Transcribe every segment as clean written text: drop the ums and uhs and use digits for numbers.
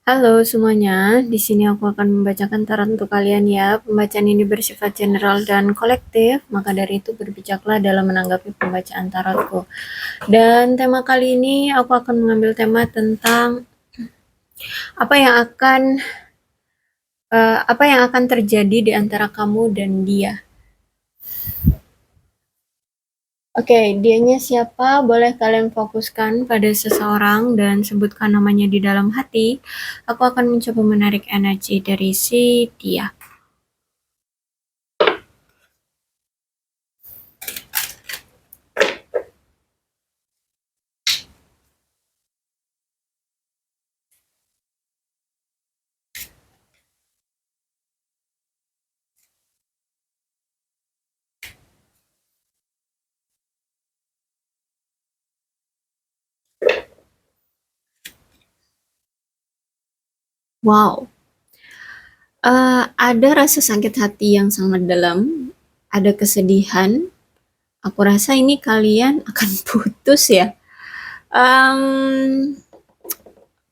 Halo semuanya, di sini aku akan membacakan tarot untuk kalian ya. Pembacaan ini bersifat general dan kolektif, maka dari itu berbijaklah dalam menanggapi pembacaan tarotku. Dan tema kali ini aku akan mengambil tema tentang apa yang akan terjadi di antara kamu dan dia. Oke, dianya siapa? Boleh kalian fokuskan pada seseorang dan sebutkan namanya di dalam hati. Aku akan mencoba menarik energi dari si dia. Wow, ada rasa sakit hati yang sangat dalam, ada kesedihan. Aku rasa ini kalian akan putus ya.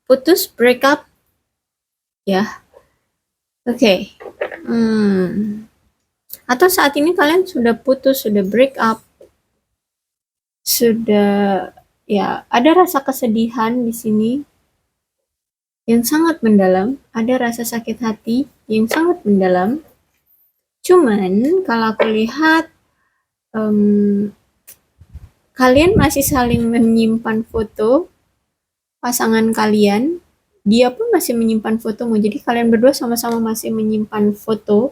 Putus, break up, ya. Oke. Atau saat ini kalian sudah putus, sudah break up, sudah ya ada rasa kesedihan di sini yang sangat mendalam, ada rasa sakit hati yang sangat mendalam. Cuman kalau aku lihat kalian masih saling menyimpan foto pasangan kalian, dia pun masih menyimpan fotomu. Jadi kalian berdua sama-sama masih menyimpan foto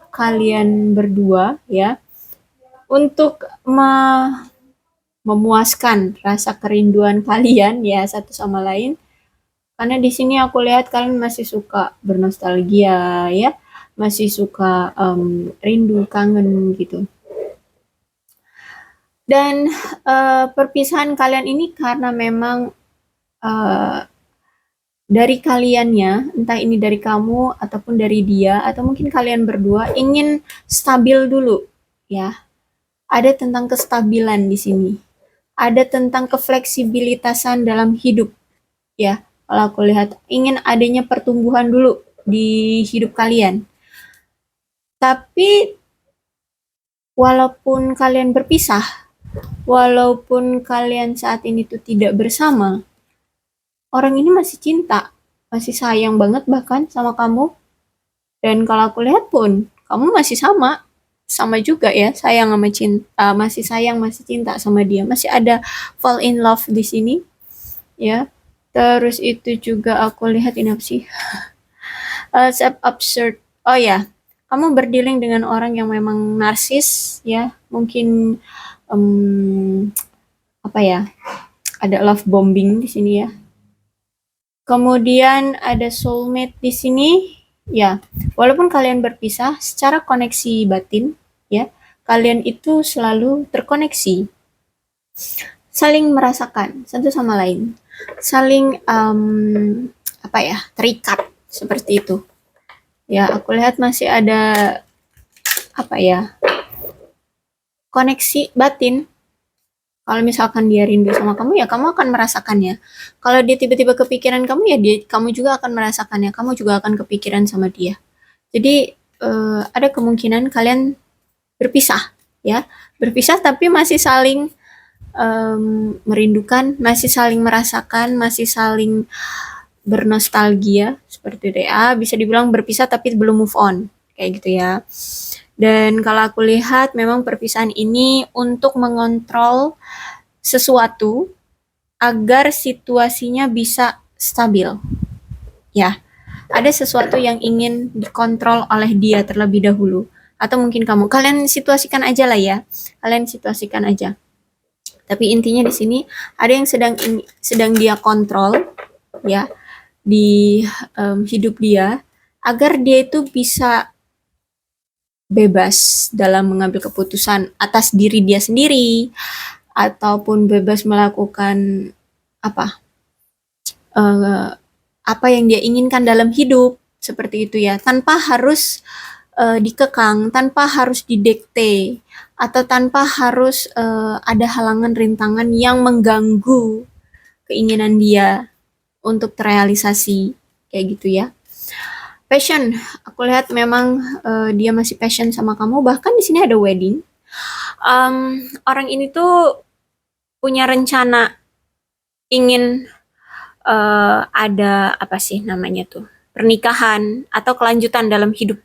kalian berdua ya untuk memuaskan rasa kerinduan kalian ya satu sama lain. Karena di sini aku lihat kalian masih suka bernostalgia ya, masih suka rindu, kangen gitu. Dan perpisahan kalian ini karena memang dari kaliannya, entah ini dari kamu ataupun dari dia, atau mungkin kalian berdua ingin stabil dulu, ya. Ada tentang kestabilan di sini. Ada tentang kefleksibilitasan dalam hidup, ya. Kalau aku lihat, ingin adanya pertumbuhan dulu di hidup kalian. Tapi, walaupun kalian berpisah, walaupun kalian saat ini tuh tidak bersama, orang ini masih cinta, masih sayang banget bahkan sama kamu. Dan kalau aku lihat pun, kamu masih sama juga ya, sayang sama cinta, masih sayang, masih cinta sama dia, masih ada fall in love di sini, ya. Terus itu juga aku lihat ini apa sih? Self absurd. Oh ya, kamu berdealing dengan orang yang memang narsis, ya. Mungkin apa ya? Ada love bombing di sini ya. Kemudian ada soulmate di sini, ya. Walaupun kalian berpisah, secara koneksi batin, ya, kalian itu selalu terkoneksi, saling merasakan satu sama lain, saling apa ya, terikat seperti itu. Ya, aku lihat masih ada apa ya, koneksi batin. Kalau misalkan dia rindu sama kamu, ya kamu akan merasakannya. Kalau dia tiba-tiba kepikiran kamu, ya kamu juga akan merasakannya. Kamu juga akan kepikiran sama dia. Jadi ada kemungkinan kalian berpisah, ya, berpisah tapi masih saling merindukan, masih saling merasakan, masih saling bernostalgia seperti itu ya. Bisa dibilang berpisah tapi belum move on, kayak gitu ya. Dan kalau aku lihat memang perpisahan ini untuk mengontrol sesuatu agar situasinya bisa stabil. Ya, ada sesuatu yang ingin dikontrol oleh dia terlebih dahulu. Atau mungkin kamu, kalian situasikan aja lah ya. Kalian situasikan aja. Tapi intinya di sini ada yang sedang dia kontrol ya di hidup dia agar dia itu bisa bebas dalam mengambil keputusan atas diri dia sendiri ataupun bebas melakukan apa apa yang dia inginkan dalam hidup seperti itu ya, tanpa harus dikekang, tanpa harus didikte atau tanpa harus ada halangan rintangan yang mengganggu keinginan dia untuk terrealisasi kayak gitu ya. Passion, aku lihat memang dia masih passion sama kamu. Bahkan di sini ada wedding. Orang ini tuh punya rencana ingin ada apa sih namanya tuh, pernikahan atau kelanjutan dalam hidup,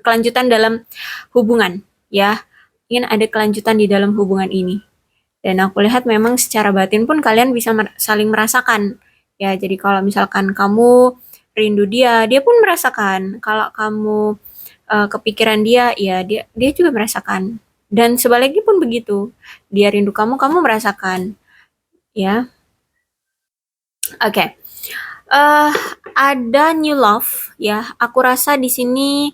kelanjutan dalam hubungan ya, ingin ada kelanjutan di dalam hubungan ini. Dan aku lihat memang secara batin pun kalian bisa saling merasakan ya. Jadi kalau misalkan kamu rindu dia, dia pun merasakan. Kalau kamu kepikiran dia, ya dia juga merasakan. Dan sebaliknya pun begitu. Dia rindu kamu, kamu merasakan ya. Oke. Ada new love ya. Aku rasa di sini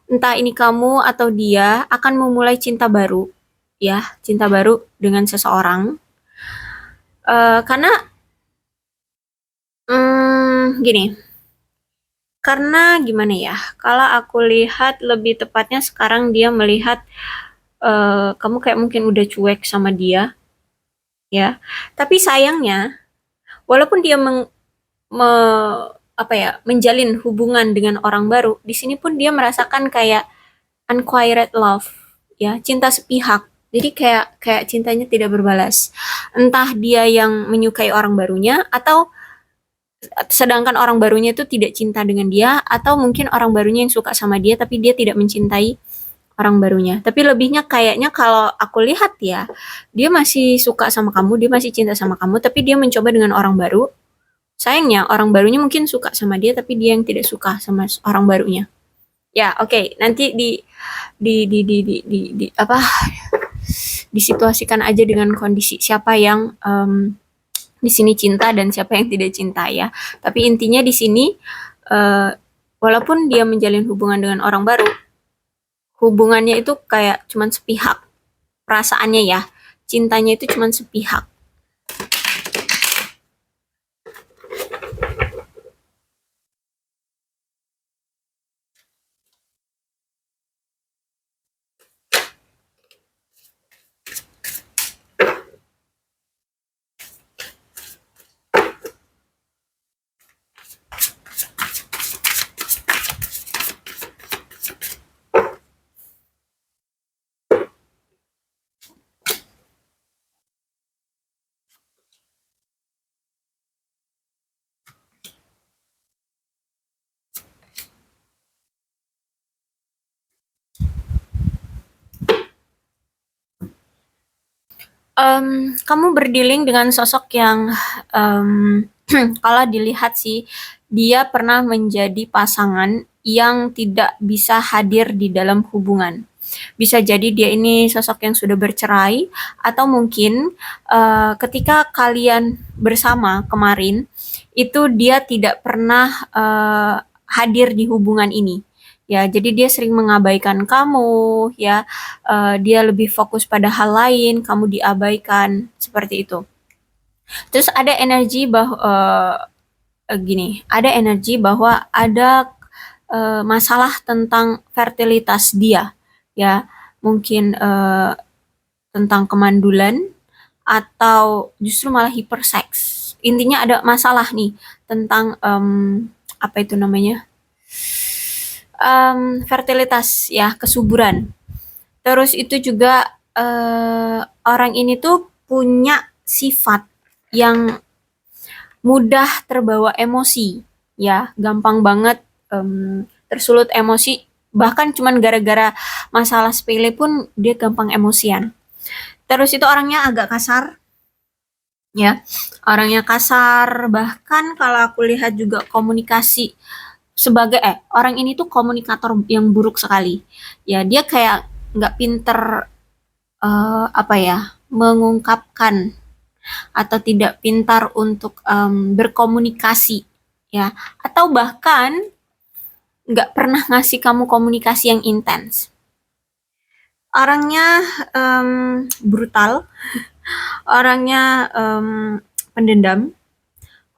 entah ini kamu atau dia akan memulai cinta baru ya, cinta baru dengan seseorang. Karena gini, karena gimana ya? Kalau aku lihat lebih tepatnya sekarang dia melihat kamu kayak mungkin udah cuek sama dia ya. Tapi sayangnya, walaupun dia menjalin hubungan dengan orang baru, di sini pun dia merasakan kayak unquiet love ya, cinta sepihak. Jadi kayak cintanya tidak berbalas. Entah dia yang menyukai orang barunya, atau sedangkan orang barunya itu tidak cinta dengan dia, atau mungkin orang barunya yang suka sama dia tapi dia tidak mencintai orang barunya. Tapi lebihnya kayaknya kalau aku lihat ya, dia masih suka sama kamu, dia masih cinta sama kamu, tapi dia mencoba dengan orang baru. Sayangnya orang barunya mungkin suka sama dia tapi dia yang tidak suka sama orang barunya. Ya, oke. Nanti di apa? Disituasikan aja dengan kondisi siapa yang di sini cinta dan siapa yang tidak cinta ya. Tapi intinya di sini walaupun dia menjalin hubungan dengan orang baru, hubungannya itu kayak cuman sepihak. Perasaannya ya, cintanya itu cuman sepihak. Kamu berdealing dengan sosok yang kalau dilihat sih, dia pernah menjadi pasangan yang tidak bisa hadir di dalam hubungan. Bisa jadi dia ini sosok yang sudah bercerai, atau mungkin ketika kalian bersama kemarin, itu dia tidak pernah hadir di hubungan ini. Ya, jadi dia sering mengabaikan kamu, ya, dia lebih fokus pada hal lain, kamu diabaikan, seperti itu. Terus ada energi bahwa ada energi bahwa ada masalah tentang fertilitas dia, ya, mungkin tentang kemandulan atau justru malah hiperseks. Intinya ada masalah nih tentang apa itu namanya? Fertilitas ya, kesuburan. Terus itu juga orang ini tuh punya sifat yang mudah terbawa emosi ya, gampang banget tersulut emosi, bahkan cuman gara-gara masalah sepele pun dia gampang emosian. Terus itu orangnya agak kasar ya, orangnya kasar, bahkan kalau aku lihat juga komunikasi sebagai orang ini tuh komunikator yang buruk sekali ya. Dia kayak nggak pinter apa ya, mengungkapkan atau tidak pintar untuk berkomunikasi ya, atau bahkan nggak pernah ngasih kamu komunikasi yang intens. Orangnya brutal, orangnya pendendam,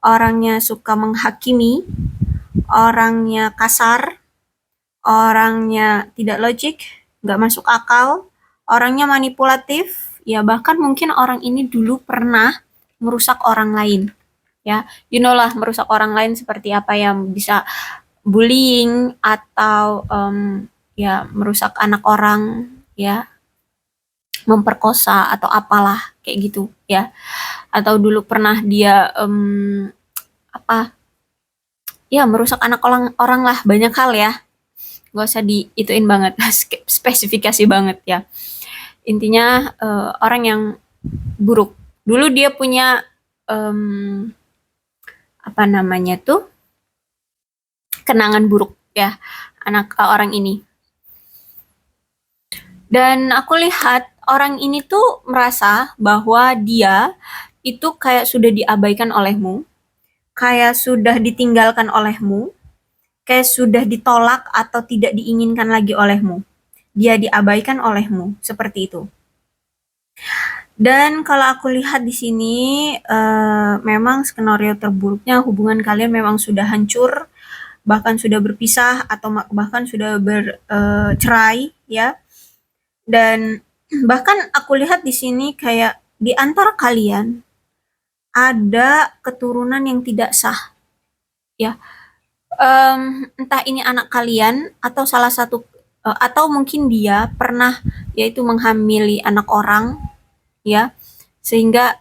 orangnya suka menghakimi, orangnya kasar, orangnya tidak logik, nggak masuk akal, orangnya manipulatif, ya bahkan mungkin orang ini dulu pernah merusak orang lain. ya. Lah merusak orang lain seperti apa, yang bisa bullying atau ya merusak anak orang, ya, memperkosa atau apalah kayak gitu, ya. Atau dulu pernah dia apa ya, merusak anak orang orang lah, banyak hal ya, gak usah diituin banget, spesifikasi banget ya. Intinya orang yang buruk. Dulu dia punya apa namanya tuh, kenangan buruk ya, orang ini. Dan aku lihat orang ini tuh merasa bahwa dia itu kayak sudah diabaikan olehmu, kayak sudah ditinggalkan olehmu, kayak sudah ditolak atau tidak diinginkan lagi olehmu. Dia diabaikan olehmu, seperti itu. Dan kalau aku lihat di sini, memang skenario terburuknya hubungan kalian memang sudah hancur, bahkan sudah berpisah atau bahkan sudah bercerai, ya. Dan bahkan aku lihat di sini kayak di antara kalian ada keturunan yang tidak sah, ya. Entah ini anak kalian atau salah satu atau mungkin dia pernah yaitu menghamili anak orang, ya, sehingga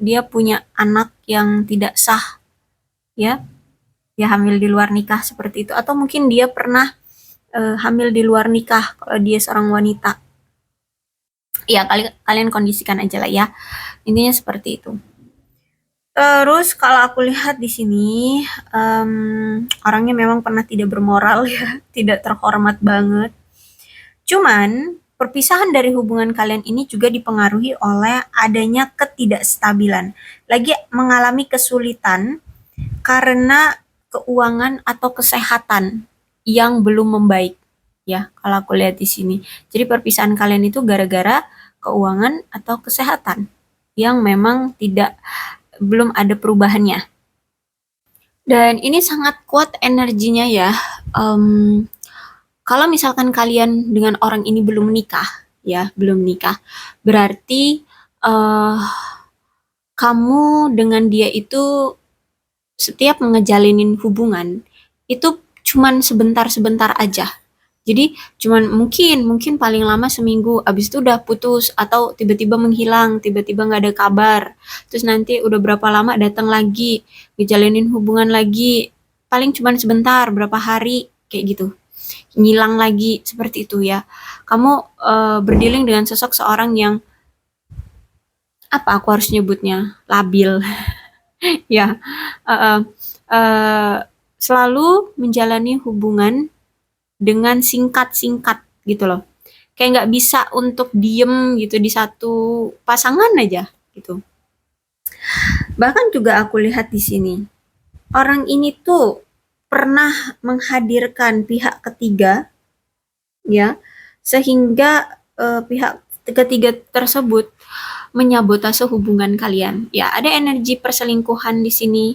dia punya anak yang tidak sah, ya, dia hamil di luar nikah seperti itu, atau mungkin dia pernah hamil di luar nikah kalau dia seorang wanita, ya. Kalian kondisikan aja lah, ya, intinya seperti itu. Terus kalau aku lihat di sini orangnya memang pernah tidak bermoral, ya, tidak terhormat banget. Cuman perpisahan dari hubungan kalian ini juga dipengaruhi oleh adanya ketidakstabilan. Lagi mengalami kesulitan karena keuangan atau kesehatan yang belum membaik, ya, kalau aku lihat di sini. Jadi perpisahan kalian itu gara-gara keuangan atau kesehatan yang memang belum ada perubahannya. Dan ini sangat kuat energinya, ya. Kalau misalkan kalian dengan orang ini belum menikah, ya, belum menikah, berarti kamu dengan dia itu setiap ngejalinin hubungan itu cuman sebentar-sebentar aja. Jadi cuman mungkin paling lama seminggu, abis itu udah putus atau tiba-tiba menghilang, tiba-tiba nggak ada kabar. Terus nanti udah berapa lama datang lagi, ngejalinin hubungan lagi, paling cuman sebentar, berapa hari, kayak gitu. Ngilang lagi, seperti itu, ya. Kamu berdealing dengan seorang yang apa aku harus nyebutnya, labil. Ya, uh, uh, selalu menjalani hubungan dengan singkat-singkat gitu loh. Kayak nggak bisa untuk diem gitu di satu pasangan aja gitu. Bahkan juga aku lihat di sini, orang ini tuh pernah menghadirkan pihak ketiga, ya, sehingga pihak ketiga tersebut menyabotase hubungan kalian. Ya, ada energi perselingkuhan di sini,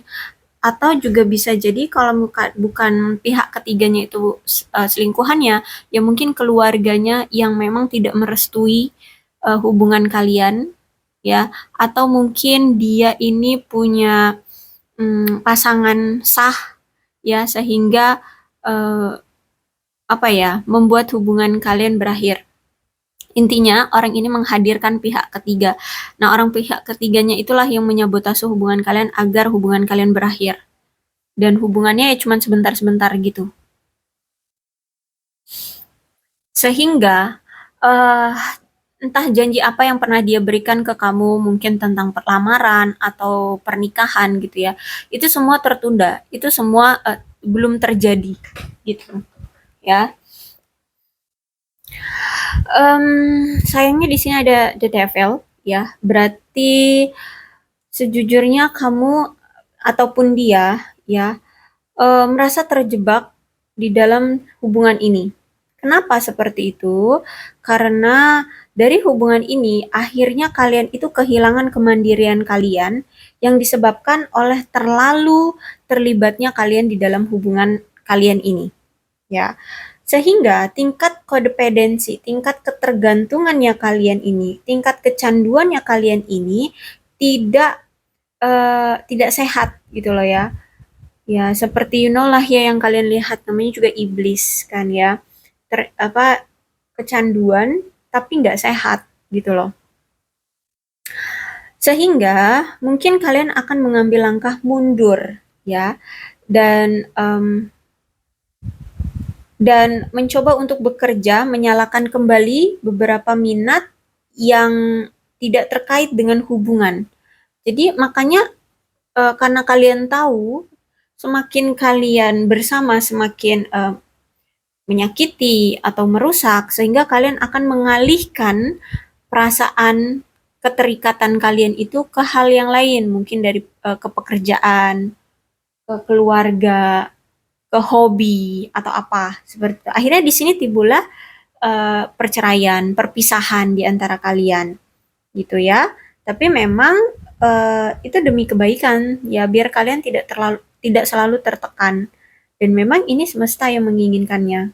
atau juga bisa jadi kalau bukan pihak ketiganya itu selingkuhannya, ya mungkin keluarganya yang memang tidak merestui hubungan kalian, ya, atau mungkin dia ini punya pasangan sah, ya, sehingga apa ya, membuat hubungan kalian berakhir. Intinya orang ini menghadirkan pihak ketiga. Nah, orang pihak ketiganya itulah yang menyabotase hubungan kalian agar hubungan kalian berakhir. Dan hubungannya ya cuma sebentar-sebentar gitu. Sehingga entah janji apa yang pernah dia berikan ke kamu, mungkin tentang perlamaran atau pernikahan gitu ya, itu semua tertunda, itu semua belum terjadi gitu, ya. Sayangnya di sini ada The Devil, ya. Berarti sejujurnya kamu ataupun dia, ya, merasa terjebak di dalam hubungan ini. Kenapa seperti itu? Karena dari hubungan ini akhirnya kalian itu kehilangan kemandirian kalian yang disebabkan oleh terlalu terlibatnya kalian di dalam hubungan kalian ini, ya. Sehingga tingkat kodependensi, tingkat ketergantungannya kalian ini, tingkat kecanduannya kalian ini tidak tidak sehat gitu loh ya. Ya seperti lah ya yang kalian lihat namanya juga iblis kan ya. Kecanduan tapi nggak sehat gitu loh. Sehingga mungkin kalian akan mengambil langkah mundur ya dan dan mencoba untuk bekerja menyalakan kembali beberapa minat yang tidak terkait dengan hubungan. Jadi makanya karena kalian tahu semakin kalian bersama semakin menyakiti atau merusak sehingga kalian akan mengalihkan perasaan keterikatan kalian itu ke hal yang lain, mungkin dari ke pekerjaan, ke keluarga, ke hobi atau apa seperti itu. Akhirnya di sini timbullah perceraian, perpisahan di antara kalian gitu ya. Tapi memang itu demi kebaikan ya biar kalian tidak selalu tertekan dan memang ini semesta yang menginginkannya.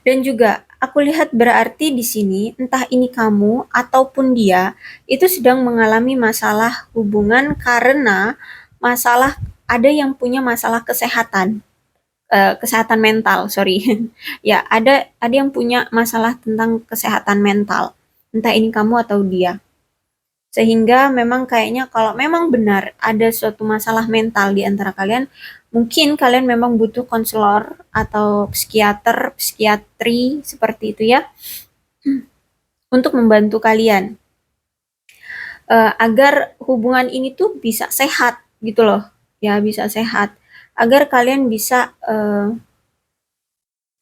Dan juga aku lihat berarti di sini entah ini kamu ataupun dia itu sedang mengalami masalah hubungan karena masalah ada yang punya masalah kesehatan, kesehatan mental, sorry. Ya, ada yang punya masalah tentang kesehatan mental. Entah ini kamu atau dia. Sehingga memang kayaknya kalau memang benar ada suatu masalah mental di antara kalian, mungkin kalian memang butuh konselor atau psikiater, psikiatri seperti itu ya, untuk membantu kalian agar hubungan ini tuh bisa sehat gitu loh, ya bisa sehat, agar kalian bisa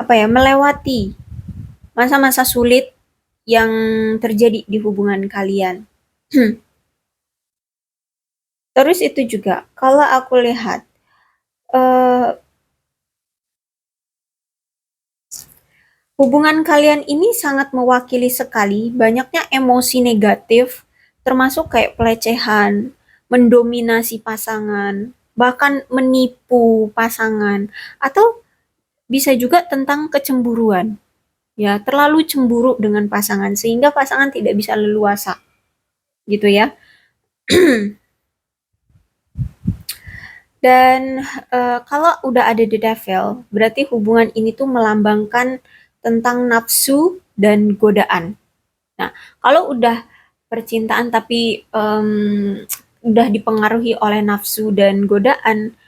melewati masa-masa sulit yang terjadi di hubungan kalian. Terus itu juga, kalau aku lihat, eh, hubungan kalian ini sangat mewakili sekali banyaknya emosi negatif, termasuk kayak pelecehan, mendominasi pasangan, bahkan menipu pasangan, atau bisa juga tentang kecemburuan. Ya, terlalu cemburu dengan pasangan sehingga pasangan tidak bisa leluasa, gitu ya. Dan kalau udah ada the devil, berarti hubungan ini tuh melambangkan tentang nafsu dan godaan. Nah, kalau udah percintaan tapi udah dipengaruhi oleh nafsu dan godaan,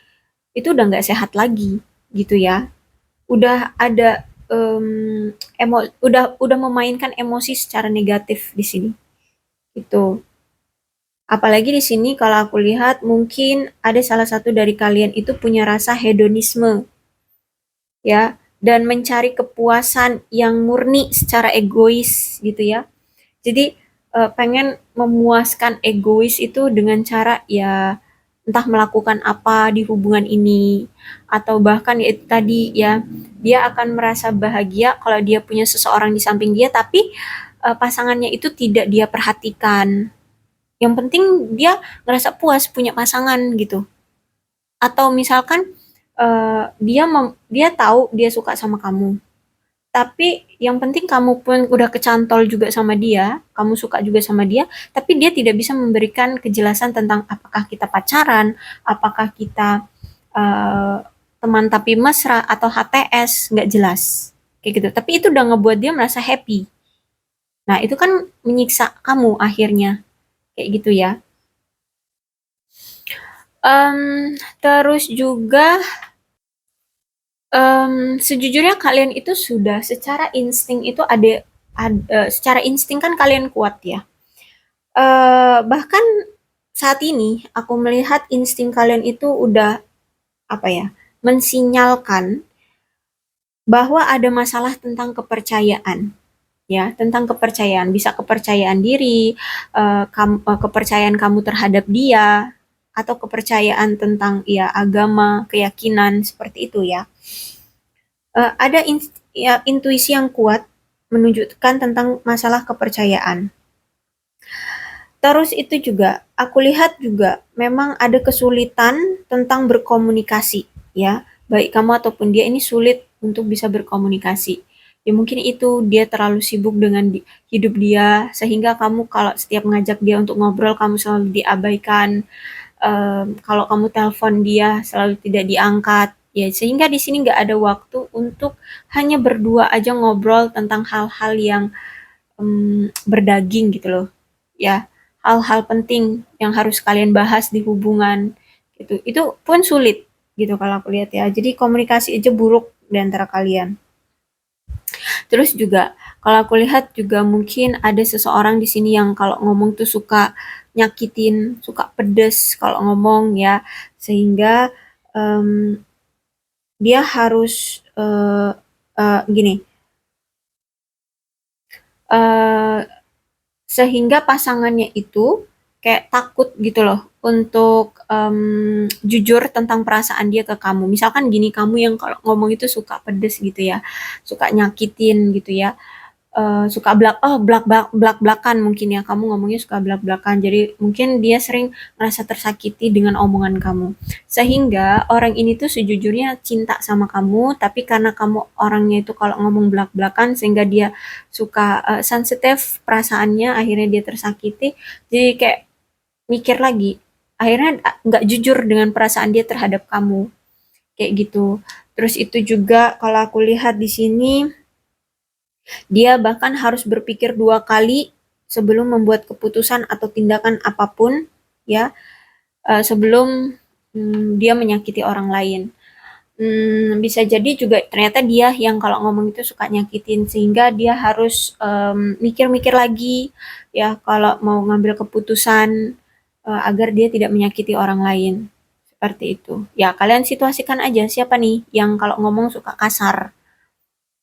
itu udah nggak sehat lagi, gitu ya. Udah ada udah memainkan emosi secara negatif di sini. Itu. Apalagi di sini kalau aku lihat mungkin ada salah satu dari kalian itu punya rasa hedonisme ya dan mencari kepuasan yang murni secara egois gitu ya. Jadi pengen memuaskan egois itu dengan cara ya entah melakukan apa di hubungan ini atau bahkan ya itu tadi ya dia akan merasa bahagia kalau dia punya seseorang di samping dia tapi pasangannya itu tidak dia perhatikan. Yang penting dia ngerasa puas punya pasangan gitu. Atau misalkan dia tahu dia suka sama kamu. Tapi yang penting kamu pun udah kecantol juga sama dia, kamu suka juga sama dia, tapi dia tidak bisa memberikan kejelasan tentang apakah kita pacaran, apakah kita eh, teman tapi mesra atau HTS, nggak jelas. Kayak gitu. Tapi itu udah ngebuat dia merasa happy. Nah, itu kan menyiksa kamu akhirnya. Kayak gitu ya. Terus juga sejujurnya kalian itu sudah secara insting itu secara insting kan kalian kuat ya. Bahkan saat ini aku melihat insting kalian itu udah apa ya, mensinyalkan bahwa ada masalah tentang kepercayaan. Ya, tentang kepercayaan, bisa kepercayaan diri, kepercayaan kamu terhadap dia, atau kepercayaan tentang ya agama, keyakinan seperti itu ya. Ada ya, intuisi yang kuat menunjukkan tentang masalah kepercayaan. Terus itu juga, aku lihat juga memang ada kesulitan tentang berkomunikasi, ya. Baik kamu ataupun dia ini sulit untuk bisa berkomunikasi. Ya mungkin itu dia terlalu sibuk dengan hidup dia sehingga kamu kalau setiap ngajak dia untuk ngobrol kamu selalu diabaikan. Kalau kamu telepon dia selalu tidak diangkat. Ya sehingga di sini nggak ada waktu untuk hanya berdua aja ngobrol tentang hal-hal yang berdaging gitu loh. Ya, hal-hal penting yang harus kalian bahas di hubungan gitu. Itu pun sulit gitu kalau aku lihat ya. Jadi komunikasi aja buruk di antara kalian. Terus juga kalau aku lihat juga mungkin ada seseorang di sini yang kalau ngomong tuh suka nyakitin, suka pedes kalau ngomong ya, sehingga em, dia harus gini, eh, sehingga pasangannya itu kayak takut gitu loh untuk jujur tentang perasaan dia ke kamu. Misalkan gini, kamu yang kalau ngomong itu suka pedes gitu ya, suka nyakitin gitu ya, suka belak-belakan mungkin ya, kamu ngomongnya suka belak-belakan. Jadi mungkin dia sering merasa tersakiti dengan omongan kamu. Sehingga orang ini tuh sejujurnya cinta sama kamu, tapi karena kamu orangnya itu kalau ngomong belak-belakan sehingga dia suka sensitif perasaannya, akhirnya dia tersakiti. Jadi kayak mikir lagi, akhirnya nggak jujur dengan perasaan dia terhadap kamu, kayak gitu. Terus itu juga kalau aku lihat di sini, dia bahkan harus berpikir dua kali sebelum membuat keputusan atau tindakan apapun, ya, sebelum dia menyakiti orang lain. Bisa jadi juga ternyata dia yang kalau ngomong itu suka nyakitin sehingga dia harus mikir-mikir lagi ya kalau mau ngambil keputusan agar dia tidak menyakiti orang lain. Seperti itu. Ya, kalian situasikan aja siapa nih yang kalau ngomong suka kasar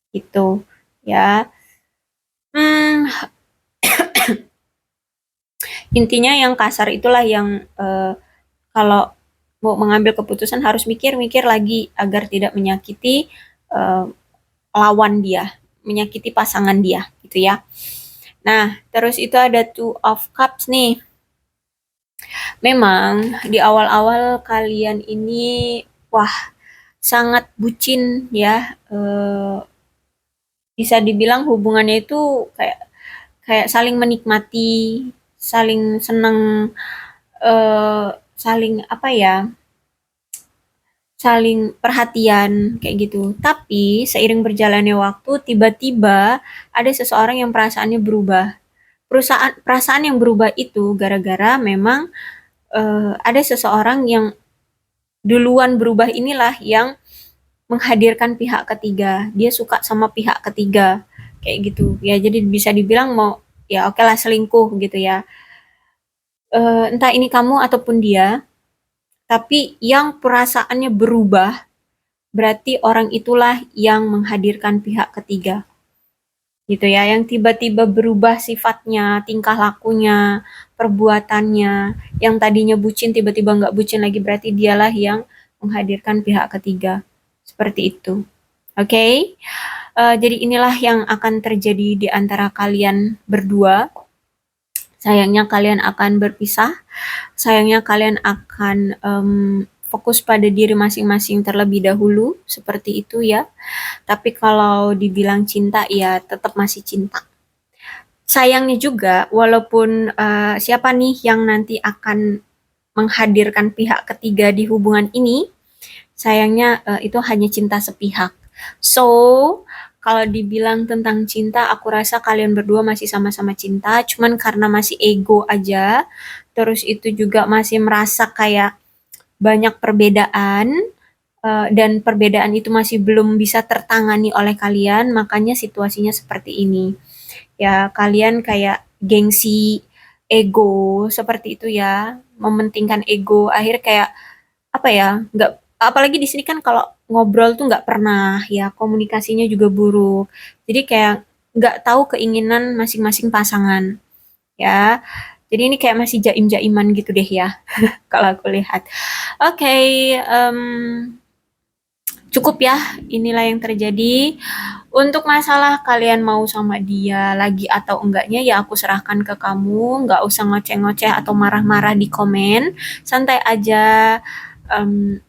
gitu. Ya. Hmm, Intinya yang kasar itulah yang kalau mau mengambil keputusan harus mikir-mikir lagi agar tidak menyakiti eh, lawan dia, menyakiti pasangan dia, gitu ya. Nah, terus itu ada Two of Cups nih. Memang di awal-awal kalian ini, wah, sangat bucin ya. Bisa dibilang hubungannya itu kayak kayak saling menikmati, saling seneng, saling apa ya, saling perhatian kayak gitu. Tapi seiring berjalannya waktu, tiba-tiba ada seseorang yang perasaannya berubah. Perasaan yang berubah itu gara-gara memang ada seseorang yang duluan berubah inilah yang menghadirkan pihak ketiga. Dia suka sama pihak ketiga kayak gitu. Ya jadi bisa dibilang mau ya oke lah selingkuh gitu ya. Entah ini kamu ataupun dia, tapi yang perasaannya berubah berarti orang itulah yang menghadirkan pihak ketiga gitu ya, yang tiba-tiba berubah sifatnya, tingkah lakunya, perbuatannya, yang tadinya bucin tiba-tiba nggak bucin lagi, berarti dialah yang menghadirkan pihak ketiga, seperti itu. Oke, okay? Jadi inilah yang akan terjadi di antara kalian berdua. Sayangnya kalian akan berpisah, sayangnya kalian akan fokus pada diri masing-masing terlebih dahulu, seperti itu ya. Tapi kalau dibilang cinta, ya tetap masih cinta. Sayangnya juga, walaupun siapa nih yang nanti akan menghadirkan pihak ketiga di hubungan ini, sayangnya itu hanya cinta sepihak. So, kalau dibilang tentang cinta, aku rasa kalian berdua masih sama-sama cinta, cuman karena masih ego aja, terus itu juga masih merasa kayak banyak perbedaan, dan perbedaan itu masih belum bisa tertangani oleh kalian, makanya situasinya seperti ini. Ya, kalian kayak gengsi, ego, seperti itu ya, mementingkan ego, akhir kayak apa ya, nggak, apalagi di sini kan kalau ngobrol tuh nggak pernah ya, komunikasinya juga buruk. Jadi kayak nggak tahu keinginan masing-masing pasangan ya. Jadi ini kayak masih jaim-jaiman gitu deh ya, kalau aku lihat. Oke, cukup ya, inilah yang terjadi. Untuk masalah kalian mau sama dia lagi atau enggaknya ya aku serahkan ke kamu, nggak usah ngoceh-ngoceh atau marah-marah di komen, santai aja. Em,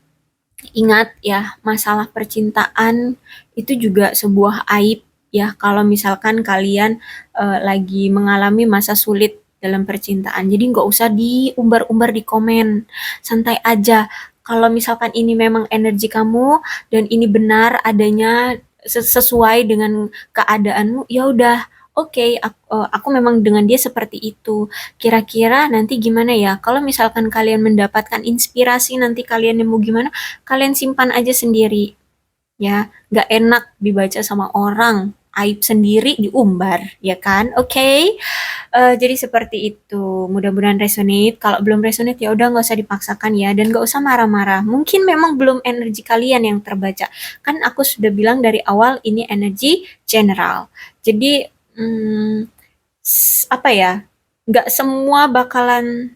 Ingat ya, masalah percintaan itu juga sebuah aib ya kalau misalkan kalian lagi mengalami masa sulit dalam percintaan. Jadi nggak usah diumbar-umbar di komen, santai aja. Kalau misalkan ini memang energi kamu dan ini benar adanya sesuai dengan keadaanmu, ya udah oke, aku memang dengan dia seperti itu. Kira-kira nanti gimana ya? Kalau misalkan kalian mendapatkan inspirasi nanti kalian mau gimana, kalian simpan aja sendiri ya. Nggak enak dibaca sama orang, aib sendiri diumbar, ya kan? Oke. Jadi seperti itu. Mudah-mudahan resonate. Kalau belum resonate ya udah nggak usah dipaksakan ya dan nggak usah marah-marah. Mungkin memang belum energi kalian yang terbaca. Kan aku sudah bilang dari awal ini energi general. Jadi apa ya? Nggak semua bakalan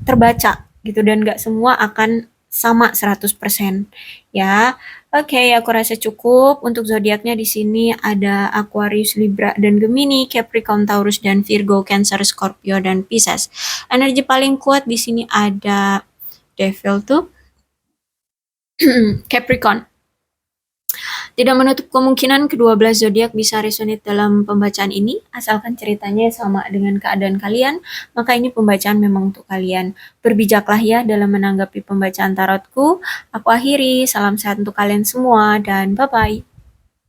terbaca gitu dan nggak semua akan sama 100% ya. Oke, aku rasa cukup. Untuk zodiaknya di sini ada Aquarius, Libra, dan Gemini, Capricorn, Taurus, dan Virgo, Cancer, Scorpio, dan Pisces. Energi paling kuat di sini ada Devil tuh, Capricorn. Tidak menutup kemungkinan kedua belas zodiak bisa resonate dalam pembacaan ini, asalkan ceritanya sama dengan keadaan kalian, maka ini pembacaan memang untuk kalian. Berbijaklah ya dalam menanggapi pembacaan tarotku. Aku akhiri, salam sehat untuk kalian semua, dan bye-bye.